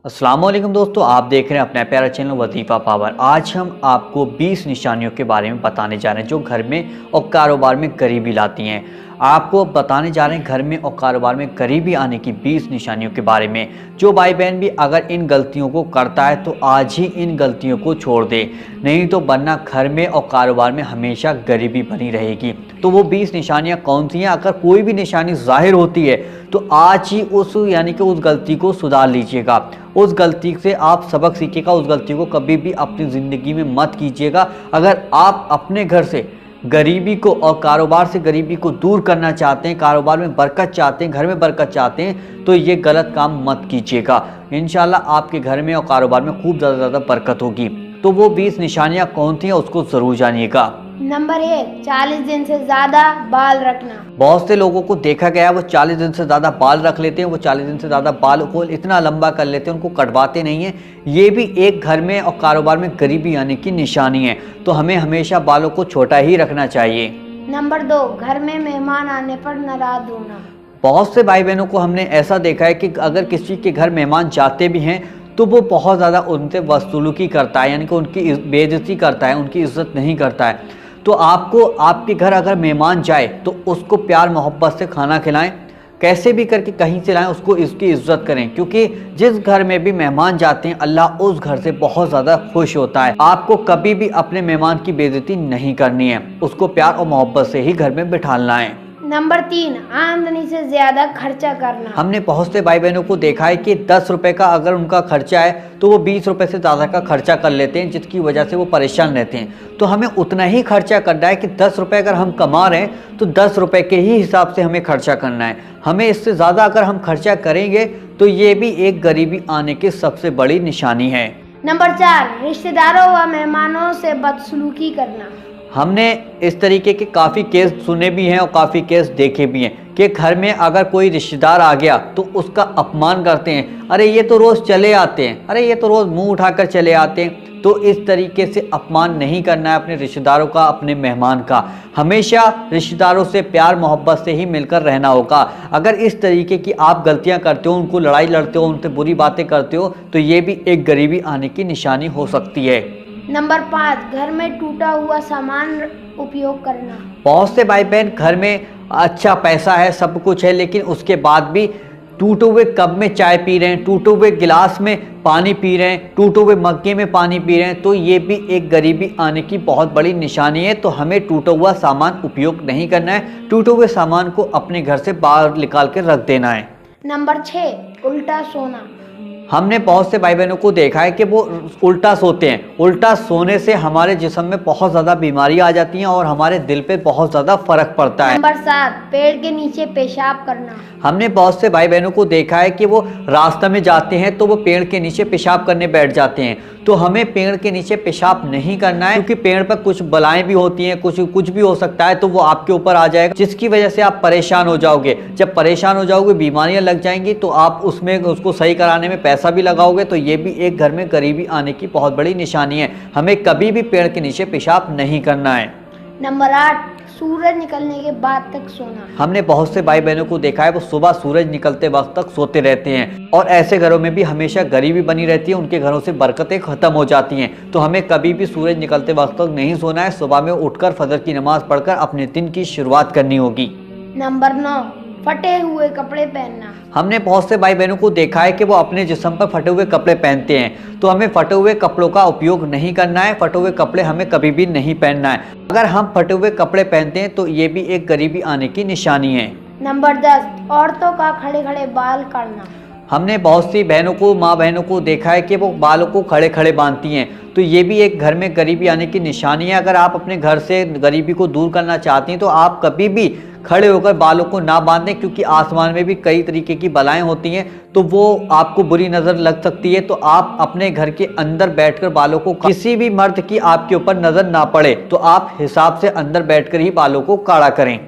अस्सलाम वालेकुम दोस्तों, आप देख रहे हैं अपना प्यारा चैनल वजीफ़ा पावर। आज हम आपको 20 निशानियों के बारे में बताने जा रहे हैं जो घर में और कारोबार में गरीबी लाती हैं। आपको बताने जा रहे हैं घर में और कारोबार में गरीबी आने की 20 निशानियों के बारे में। जो भाई बहन भी अगर इन गलतियों को करता है तो आज ही इन गलतियों को छोड़ दे, नहीं तो वरना घर में और कारोबार में हमेशा गरीबी बनी रहेगी। तो वो 20 निशानियाँ कौन सी हैं? अगर कोई भी निशानी ज़ाहिर होती है तो आज ही उस गलती को सुधार लीजिएगा। उस गलती से आप सबक सीखिएगा, उस गलती को कभी भी अपनी ज़िंदगी में मत कीजिएगा। अगर आप अपने घर से गरीबी को और कारोबार से गरीबी को दूर करना चाहते हैं, कारोबार में बरकत चाहते हैं, घर में बरकत चाहते हैं, तो ये गलत काम मत कीजिएगा। इंशाल्लाह आपके घर में और कारोबार में खूब ज़्यादा बरकत होगी। तो वो 20 निशानियाँ कौन थी उसको ज़रूर जानिएगा। नंबर 1, 40 दिन से ज्यादा बाल रखना। बहुत से लोगों को देखा गया है वो 40 दिन से ज़्यादा बाल रख लेते हैं, वो 40 दिन से ज़्यादा बाल को इतना लंबा कर लेते हैं, उनको कटवाते नहीं हैं। ये भी एक घर में और कारोबार में गरीबी आने की निशानी है। तो हमें हमेशा बालों को छोटा ही रखना चाहिए। नंबर 2, घर में मेहमान आने पर नाराज होना। बहुत से भाई बहनों को हमने ऐसा देखा है कि अगर किसी के घर मेहमान जाते भी हैं तो वो बहुत ज़्यादा उनसे बदसलूकी करता है, यानी कि उनकी बेइज्जती करता है, उनकी इज्जत नहीं करता है। तो आपको आपके घर अगर मेहमान जाए तो उसको प्यार मोहब्बत से खाना खिलाएं, कैसे भी करके कहीं से लाएं, उसको इसकी इज्जत करें, क्योंकि जिस घर में भी मेहमान जाते हैं अल्लाह उस घर से बहुत ज़्यादा खुश होता है। आपको कभी भी अपने मेहमान की बेइज्जती नहीं करनी है, उसको प्यार और मोहब्बत से ही घर में बिठाना है। नंबर 3, आमदनी से ज्यादा खर्चा करना। हमने बहुत से भाई बहनों को देखा है कि 10 रुपए का अगर उनका खर्चा है तो वो 20 रुपए से ज़्यादा का खर्चा कर लेते हैं, जिसकी वजह से वो परेशान रहते हैं। तो हमें उतना ही खर्चा करना है कि 10 रुपए अगर हम कमा रहे हैं तो 10 रुपए के ही हिसाब से हमें खर्चा करना है। हमें इससे ज़्यादा अगर हम खर्चा करेंगे तो ये भी एक गरीबी आने की सबसे बड़ी निशानी है। नंबर 4, रिश्तेदारों व मेहमानों से बदसलूकी करना। हमने इस तरीके के काफ़ी केस सुने भी हैं और काफ़ी केस देखे भी हैं कि घर में अगर कोई रिश्तेदार आ गया तो उसका अपमान करते हैं। अरे ये तो रोज़ चले आते हैं, अरे ये तो रोज़ मुंह उठाकर चले आते हैं। तो इस तरीके से अपमान नहीं करना है अपने रिश्तेदारों का, अपने मेहमान का। हमेशा रिश्तेदारों से प्यार मोहब्बत से ही मिलकर रहना होगा। अगर इस तरीके की आप गलतियां करते हो, उनको लड़ाई लड़ते हो, उनसे बुरी बातें करते हो, तो ये भी एक गरीबी आने की निशानी हो सकती है। नंबर 5, घर में टूटा हुआ सामान उपयोग करना। बहुत से भाई बहन घर में अच्छा पैसा है, सब कुछ है, लेकिन उसके बाद भी टूटे हुए कप में चाय पी रहे हैं, टूटे हुए गिलास में पानी पी रहे हैं, टूटे हुए मग्गे में पानी पी रहे हैं। तो ये भी एक गरीबी आने की बहुत बड़ी निशानी है। तो हमें टूटा हुआ सामान उपयोग नहीं करना है, टूटे हुए सामान को अपने घर से बाहर निकाल के रख देना है। नंबर 6, उल्टा सोना। हमने बहुत से भाई बहनों को देखा है कि वो उल्टा सोते हैं। उल्टा सोने से हमारे जिस्म में बहुत ज़्यादा बीमारी आ जाती हैं और हमारे दिल पे बहुत ज़्यादा फर्क पड़ता है। नंबर 7, पेड़ के नीचे पेशाब करना। हमने बहुत से भाई बहनों को देखा है कि वो रास्ते में जाते हैं तो वो पेड़ के नीचे पेशाब करने बैठ जाते हैं। तो हमें पेड़ के नीचे पेशाब नहीं करना है, क्योंकि पेड़ पर कुछ बलाएं भी होती हैं, कुछ भी हो सकता है। तो वो आपके ऊपर आ जाएगा, जिसकी वजह से आप परेशान हो जाओगे। जब परेशान हो जाओगे, बीमारियां लग जाएंगी, तो आप उसमें उसको सही कराने में पैसा भी लगाओगे। तो ये भी एक घर में गरीबी आने की बहुत बड़ी निशानी है। हमें कभी भी पेड़ के नीचे पेशाब नहीं करना है। नंबर 8, सूरज निकलने के बाद तक सोना। हमने बहुत से भाई बहनों को देखा है वो सुबह सूरज निकलते वक्त तक सोते रहते हैं, और ऐसे घरों में भी हमेशा गरीबी बनी रहती है, उनके घरों से बरकतें खत्म हो जाती हैं। तो हमें कभी भी सूरज निकलते वक्त तक नहीं सोना है। सुबह में उठकर फजर की नमाज पढ़कर अपने दिन की शुरुआत करनी होगी। नंबर 9, फटे हुए कपड़े पहनना। हमने बहुत से भाई बहनों को देखा है कि वो अपने जिस्म पर फटे हुए कपड़े पहनते हैं। तो हमें फटे हुए कपड़ों का उपयोग नहीं करना है, फटे हुए कपड़े हमें कभी भी नहीं पहनना है। अगर हम फटे हुए कपड़े पहनते हैं तो ये भी एक गरीबी आने की निशानी है। नंबर 10, औरतों का खड़े खड़े बाल करना। हमने बहुत सी बहनों को, माँ बहनों को देखा है कि वो बालों को खड़े खड़े बांधती हैं। तो ये भी एक घर में गरीबी आने की निशानी है। अगर आप अपने घर से गरीबी को दूर करना चाहती हैं तो आप कभी भी खड़े होकर बालों को ना बांधें, क्योंकि आसमान में भी कई तरीके की बलाएं होती हैं, तो वो आपको बुरी नज़र लग सकती है। तो आप अपने घर के अंदर बैठकर बालों को, किसी भी मर्द की आपके ऊपर नज़र ना पड़े तो आप हिसाब से अंदर बैठकर ही बालों को काढ़ा करें।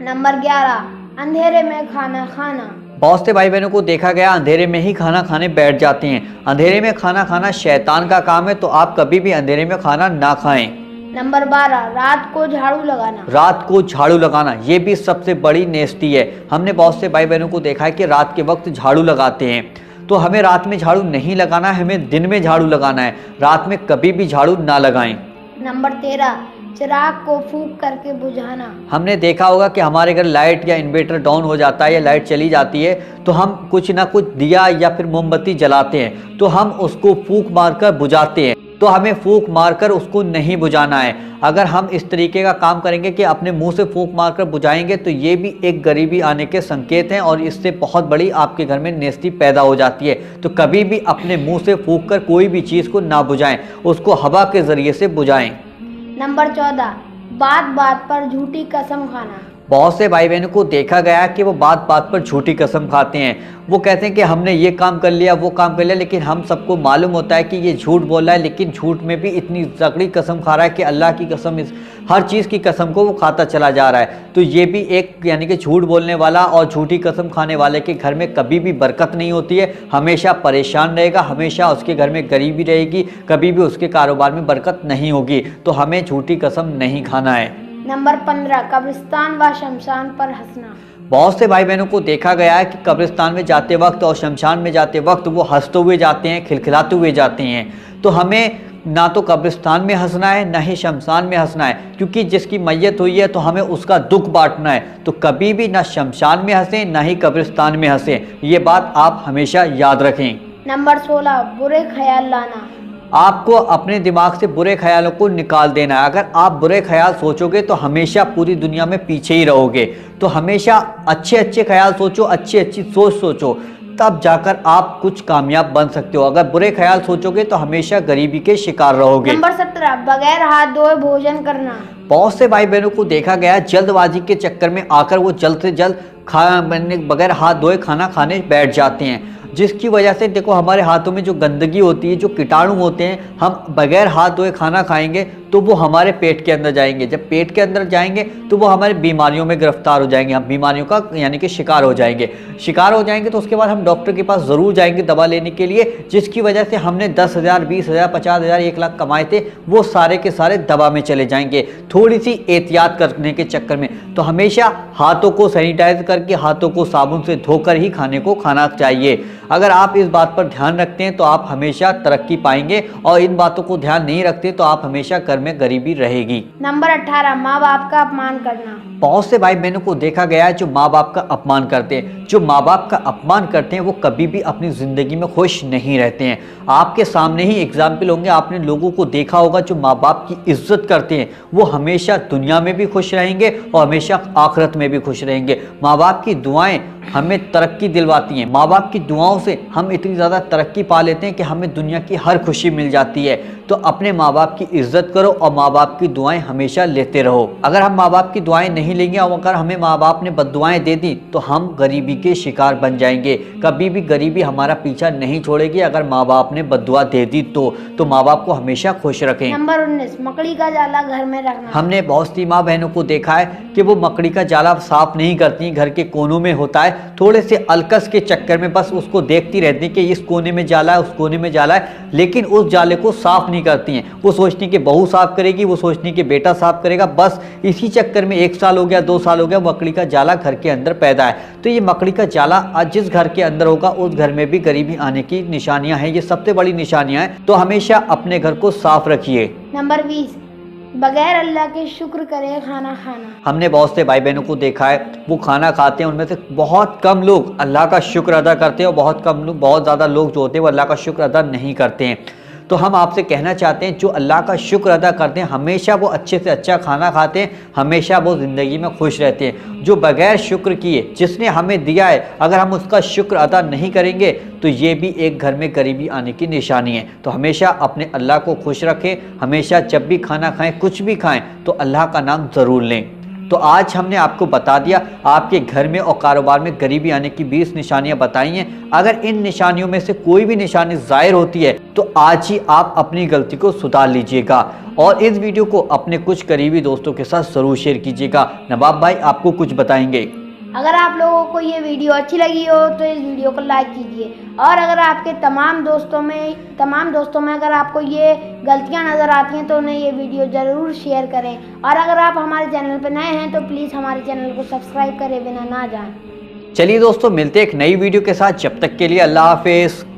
नंबर 11, अंधेरे में खाना खाना। बहुत से भाई बहनों को देखा गया अंधेरे में ही खाना खाने बैठ जाते हैं। अंधेरे में खाना खाना शैतान का काम है, तो आप कभी भी अंधेरे में खाना ना खाएं। नंबर 12, रात को झाड़ू लगाना। रात को झाड़ू लगाना ये भी सबसे बड़ी नेस्ती है। हमने बहुत से भाई बहनों को देखा है कि रात के वक्त झाड़ू लगाते हैं। तो हमें रात में झाड़ू नहीं लगाना है, हमें दिन में झाड़ू लगाना है, रात में कभी भी झाड़ू ना लगाएं। नंबर 13, चिराग को फूंक करके बुझाना। हमने देखा होगा कि हमारे घर लाइट या इन्वर्टर डाउन हो जाता है या लाइट चली जाती है तो हम कुछ ना कुछ दिया या फिर मोमबत्ती जलाते हैं, तो हम उसको फूंक मारकर बुझाते हैं। तो हमें फूंक मारकर उसको नहीं बुझाना है। अगर हम इस तरीके का काम करेंगे कि अपने मुंह से फूंक मारकर बुझाएंगे तो ये भी एक गरीबी आने के संकेत हैं और इससे बहुत बड़ी आपके घर में नेस्ती पैदा हो जाती है। तो कभी भी अपने मुंह से फूंक कर कोई भी चीज़ को ना बुझाएं, उसको हवा के ज़रिए से बुझाएं। नंबर 14, बात बात पर झूठी कसम खाना। बहुत से भाई बहनों को देखा गया है कि वो बात बात पर झूठी कसम खाते हैं। वो कहते हैं कि हमने ये काम कर लिया, वो काम कर लिया, लेकिन हम सबको मालूम होता है कि ये झूठ बोल रहा है, लेकिन झूठ में भी इतनी तगड़ी कसम खा रहा है कि अल्लाह की कसम, इस हर चीज़ की कसम को वो खाता चला जा रहा है। तो ये भी एक यानी कि झूठ बोलने वाला और झूठी कसम खाने वाले के घर में कभी भी बरकत नहीं होती है, हमेशा परेशान रहेगा, हमेशा उसके घर में गरीबी रहेगी, कभी भी उसके कारोबार में बरकत नहीं होगी। तो हमें झूठी कसम नहीं खाना है। नंबर 15, कब्रिस्तान व शमशान पर हंसना। बहुत से भाई बहनों को देखा गया है कि कब्रिस्तान में जाते वक्त और शमशान में जाते वक्त वो हंसते हुए जाते हैं, खिलखिलाते हुए जाते हैं। तो हमें ना तो कब्रिस्तान में हंसना है, ना ही शमशान में हंसना है, क्योंकि जिसकी मैयत हुई है तो हमें उसका दुख बांटना है। तो कभी भी ना शमशान में हंसें, ना ही कब्रिस्तान में हंसें, ये बात आप हमेशा याद रखें। नंबर 16, बुरे ख्याल लाना। आपको अपने दिमाग से बुरे ख्यालों को निकाल देना है। अगर आप बुरे ख्याल सोचोगे तो हमेशा पूरी दुनिया में पीछे ही रहोगे। तो हमेशा अच्छे अच्छे ख्याल सोचो, अच्छी अच्छी सोच सोचो, तब जाकर आप कुछ कामयाब बन सकते हो। अगर बुरे ख्याल सोचोगे तो हमेशा गरीबी के शिकार रहोगे। नंबर 17, बगैर हाथ धोए भोजन करना। बहुत से भाई बहनों को देखा गया है जल्दबाजी के चक्कर में आकर वो जल्द से जल्द बगैर हाथ धोए खाना खाने बैठ जाते हैं, जिसकी वजह से देखो हमारे हाथों में जो गंदगी होती है, जो कीटाणु होते हैं, हम बगैर हाथ धोए खाना खाएंगे तो वो हमारे पेट के अंदर जाएंगे। जब पेट के अंदर जाएंगे तो वो हमारी बीमारियों में गिरफ्तार हो जाएंगे, हम बीमारियों का यानी कि शिकार हो जाएंगे। तो उसके बाद हम डॉक्टर के पास ज़रूर जाएंगे दवा लेने के लिए, जिसकी वजह से हमने 10,000, 20,000, 50,000, 1 लाख कमाए थे, वो सारे के सारे दवा में चले जाएंगे थोड़ी सी एहतियात करने के चक्कर में। तो हमेशा हाथों को सैनिटाइज करके, हाथों को साबुन से धोकर ही खाने को खाना चाहिए। अगर आप इस बात पर ध्यान रखते हैं तो आप हमेशा तरक्की पाएंगे, और इन बातों को ध्यान नहीं रखते तो आप हमेशा घर में गरीबी रहेगी। नंबर 18, माँ बाप का अपमान करना। बहुत से भाई बहनों को देखा गया है जो माँ बाप का अपमान करते हैं। जो माँ बाप का अपमान करते हैं वो कभी भी अपनी ज़िंदगी में खुश नहीं रहते हैं। आपके सामने ही एग्जाम्पल होंगे, आपने लोगों को देखा होगा जो माँ बाप की इज्जत करते हैं वो हमेशा दुनिया में भी खुश रहेंगे और हमेशा आखिरत में भी खुश रहेंगे। माँ बाप की दुआएं हमें तरक्की दिलवाती हैं। माँ बाप की दुआओं से हम इतनी ज़्यादा तरक्की पा लेते हैं कि हमें दुनिया की हर खुशी मिल जाती है। तो अपने माँ बाप की इज्जत करो और माँ बाप की दुआएं हमेशा लेते रहो। अगर हम माँ बाप की दुआएं नहीं लेंगे और अगर हमें माँ बाप ने बद्दुआएं दे दी तो हम गरीबी के शिकार बन जाएंगे। कभी भी गरीबी हमारा पीछा नहीं छोड़ेगी अगर माँ बाप ने बद्दुआ दे दी तो माँ बाप को हमेशा खुश रखें। नंबर 19, मकड़ी का जाला घर में रखना। हमने बहुत सी माँ बहनों को देखा है कि वो मकड़ी का जाला साफ नहीं करती, घर के कोनों में होता है, थोड़े से अलकस के चक्कर में बस उसको देखती रहती कि इस कोने में जाला है, उस कोने में जाला है, लेकिन उस जाले को साफ नहीं करती हैं। वो सोचती कि बहू साफ करेगी, वो सोचती कि बेटा साफ करेगा, बस इसी चक्कर में 1 साल हो गया, 2 साल हो गया, मकड़ी का जाला घर के अंदर पैदा है। तो ये मकड़ी का जाला आज जिस घर के अंदर होगा उस घर में भी गरीबी आने की निशानियां हैं, ये सबसे बड़ी निशानियां हैं। तो हमेशा अपने घर को साफ रखिए। नंबर 20, बगैर अल्लाह के शुक्र करे खाना खाना। हमने बहुत से भाई बहनों को देखा है वो खाना खाते हैं, उनमें से बहुत कम लोग अल्लाह का शुक्र अदा करते हैं और बहुत कम लोग, बहुत ज़्यादा लोग जो होते हैं वो अल्लाह का शुक्र अदा नहीं करते हैं। तो हम आपसे कहना चाहते हैं जो अल्लाह का शुक्र अदा करते हैं हमेशा वो अच्छे से अच्छा खाना खाते हैं, हमेशा वो ज़िंदगी में खुश रहते हैं। जो बगैर शुक्र किए जिसने हमें दिया है अगर हम उसका शुक्र अदा नहीं करेंगे तो ये भी एक घर में गरीबी आने की निशानी है। तो हमेशा अपने अल्लाह को खुश रखें, हमेशा जब भी खाना खाएं, कुछ भी खाएं तो अल्लाह का नाम ज़रूर लें। तो आज हमने आपको बता दिया आपके घर में और कारोबार में गरीबी आने की 20 निशानियां बताई हैं। अगर इन निशानियों में से कोई भी निशानी ज़ाहिर होती है तो आज ही आप अपनी गलती को सुधार लीजिएगा और इस वीडियो को अपने कुछ करीबी दोस्तों के साथ ज़रूर शेयर कीजिएगा। नवाब भाई आपको कुछ बताएंगे। अगर आप लोगों को ये वीडियो अच्छी लगी हो तो इस वीडियो को लाइक कीजिए और अगर आपके तमाम दोस्तों में अगर आपको ये गलतियां नज़र आती हैं तो उन्हें ये वीडियो ज़रूर शेयर करें और अगर आप हमारे चैनल पर नए हैं तो प्लीज़ हमारे चैनल को सब्सक्राइब करे बिना ना जाएं। चलिए दोस्तों, मिलते हैं एक नई वीडियो के साथ। जब तक के लिए अल्लाह हाफिज़।